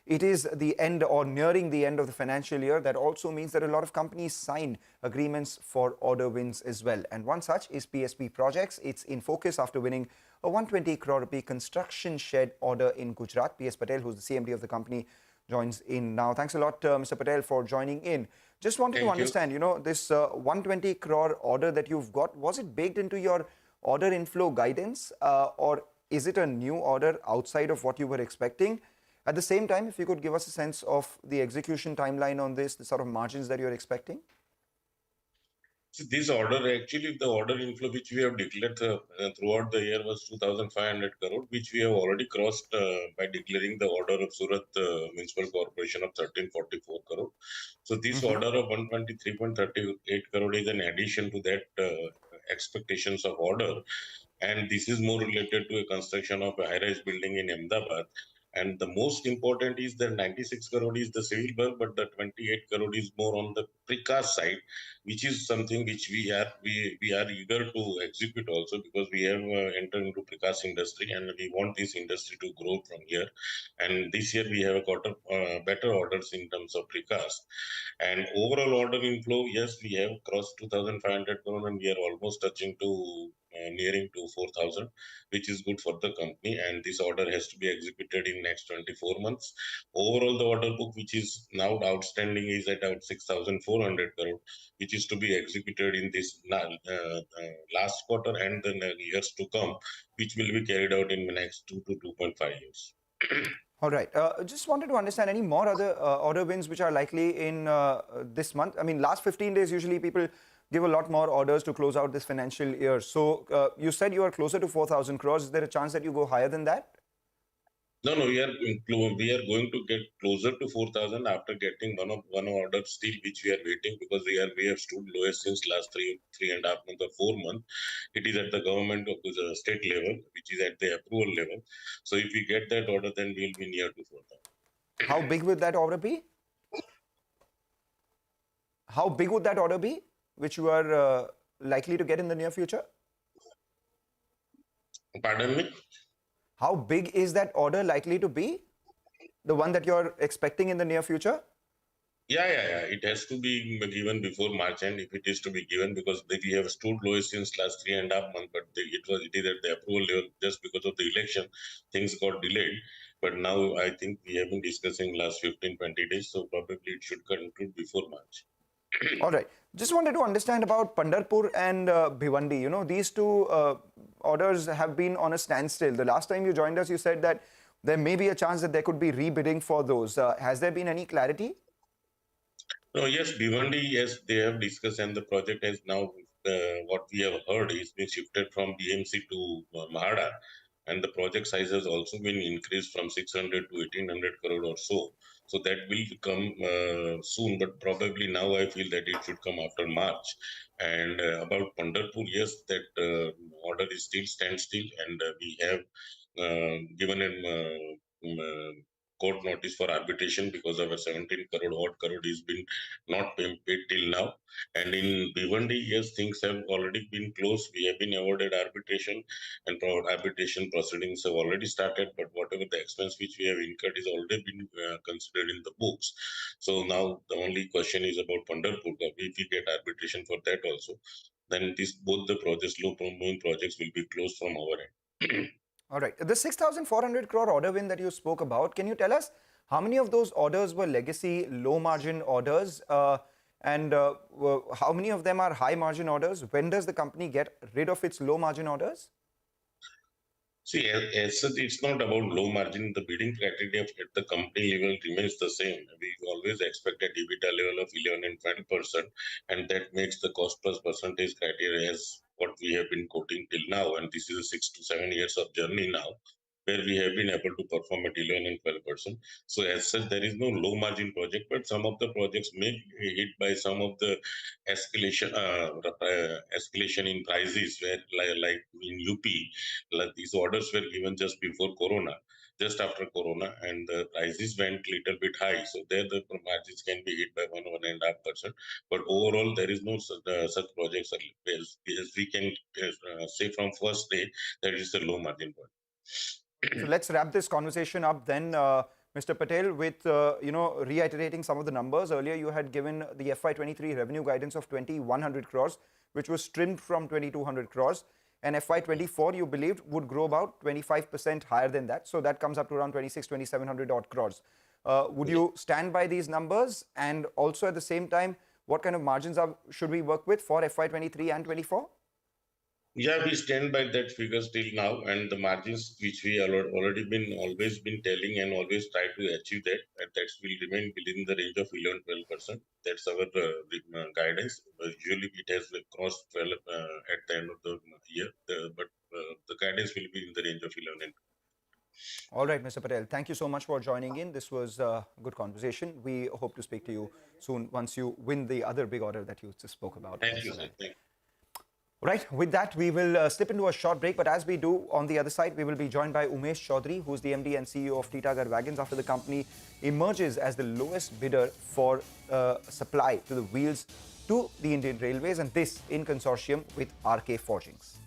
it is the end or nearing the end of the financial year. That also means that a lot of companies sign agreements for order wins as well. And one such is PSP Projects. It's in focus after winning a 120 crore rupee construction shed order in Gujarat. PS Patel, who's the CMD of the company, joins in now. Thanks a lot, Mr. Patel, for joining in. Just wanted to Thank you. understand, this 120 crore order that you've got, was it baked into your order inflow guidance, or is it a new order outside of what you were expecting? At the same time, if you could give us a sense of the execution timeline on this, the sort of margins that you're expecting. So this order, actually, the order inflow which we have declared throughout the year was 2,500 crore, which we have already crossed by declaring the order of Surat Municipal Corporation of 1344 crore. So this order of 123.38 crore is an addition to that expectations of order. And this is more related to a construction of a high-rise building in Ahmedabad. And the most important is that 96 crore is the civil work, but the 28 crore is more on the precast side, which is something which we are eager to execute also, because we have entered into precast industry and we want this industry to grow from here. And this year we have got better orders in terms of precast. And overall order inflow, yes, we have crossed 2,500 crore and we are almost touching to nearing to 4,000, which is good for the company. And this order has to be executed in next 24 months. Overall, the order book, which is now outstanding, is at about 6,400 crore, which is to be executed in this last quarter and the years to come, which will be carried out in the next 2 to 2.5 years. All right. Just wanted to understand any more other order wins which are likely in this month. I mean, last 15 days, usually people give a lot more orders to close out this financial year. So you said you are closer to 4,000 crores. Is there a chance that you go higher than that? No, we are going to get closer to 4,000 after getting one order still, which we are waiting, because we have stood lowest since last three and a half months or 4 months. It is at the government of the state level, which is at the approval level. So if we get that order, then we'll be near to 4,000. How big would that order be? How big would that order be, which you are likely to get in the near future? Pardon me? How big is that order likely to be? The one that you're expecting in the near future? Yeah. It has to be given before March end, if it is to be given, because we have stood lowest since last 3.5 months, but it is at the approval level. Just because of the election, things got delayed. But now I think we have been discussing last 15-20 days, so probably it should conclude before March. All right. Just wanted to understand about Pandharpur and Bhiwandi. These two orders have been on a standstill. The last time you joined us, you said that there may be a chance that there could be rebidding for those. Has there been any clarity? No, yes, Bhiwandi, yes, they have discussed, and the project has now, what we have heard, is been shifted from BMC to Mahada, and the project size has also been increased from 600 to 1,800 crore or so. So that will come soon, but probably now I feel that it should come after March. And about Pandharpur, yes, that order is still standstill, and we have given court notice for arbitration because of a 17 crore is been not paid till now. And in Bhiwandi, yes, things have already been closed. We have been awarded arbitration, and arbitration proceedings have already started. But whatever the expense which we have incurred is already been considered in the books. So now the only question is about Pandharpur. If we get arbitration for that also, then both the projects, low-moving projects, will be closed from our end. All right. The 6,400 crore order win that you spoke about, can you tell us how many of those orders were legacy low margin orders, and how many of them are high margin orders? When does the company get rid of its low margin orders? See, as such, it's not about low margin. The bidding criteria at the company level remains the same. We always expect an EBITDA level of 11 and 12%, and that makes the cost plus percentage criteria as what we have been quoting till now. And this is a 6 to 7 years of journey now, where we have been able to perform at 11 and 12%. So as such, there is no low margin project, but some of the projects may be hit by some of the escalation in prices, where like in UP, like these orders were given just before Corona, just after Corona, and the prices went little bit high. So there the margins can be hit by 1.5%. But overall, there is no such projects as we can say from first day that is a low margin project. So let's wrap this conversation up then. Mr. Patel, with reiterating some of the numbers earlier, you had given the FY23 revenue guidance of 2,100 crores, which was trimmed from 2,200 crores, and FY24 you believed would grow about 25% higher than that, so that comes up to around 2,700 odd crores. Would you stand by these numbers, and also at the same time, what kind of margins should we work with for FY23 and 24? Yeah, we stand by that figure still now, and the margins which we always been telling and always try to achieve that, and that will remain within the range of 11-12%. That's our guidance. Usually it has crossed 12 at the end of the year, but the guidance will be in the range of 11. All right, Mr. Patel, thank you so much for joining in. This was a good conversation. We hope to speak to you soon once you win the other big order that you just spoke about. Thank you, sir. Thank you. Right, with that, we will slip into a short break. But as we do, on the other side, we will be joined by Umesh Chaudhary, who's the MD and CEO of Titagarh Wagons, after the company emerges as the lowest bidder for supply to the wheels to the Indian Railways, and this in consortium with RK Forgings.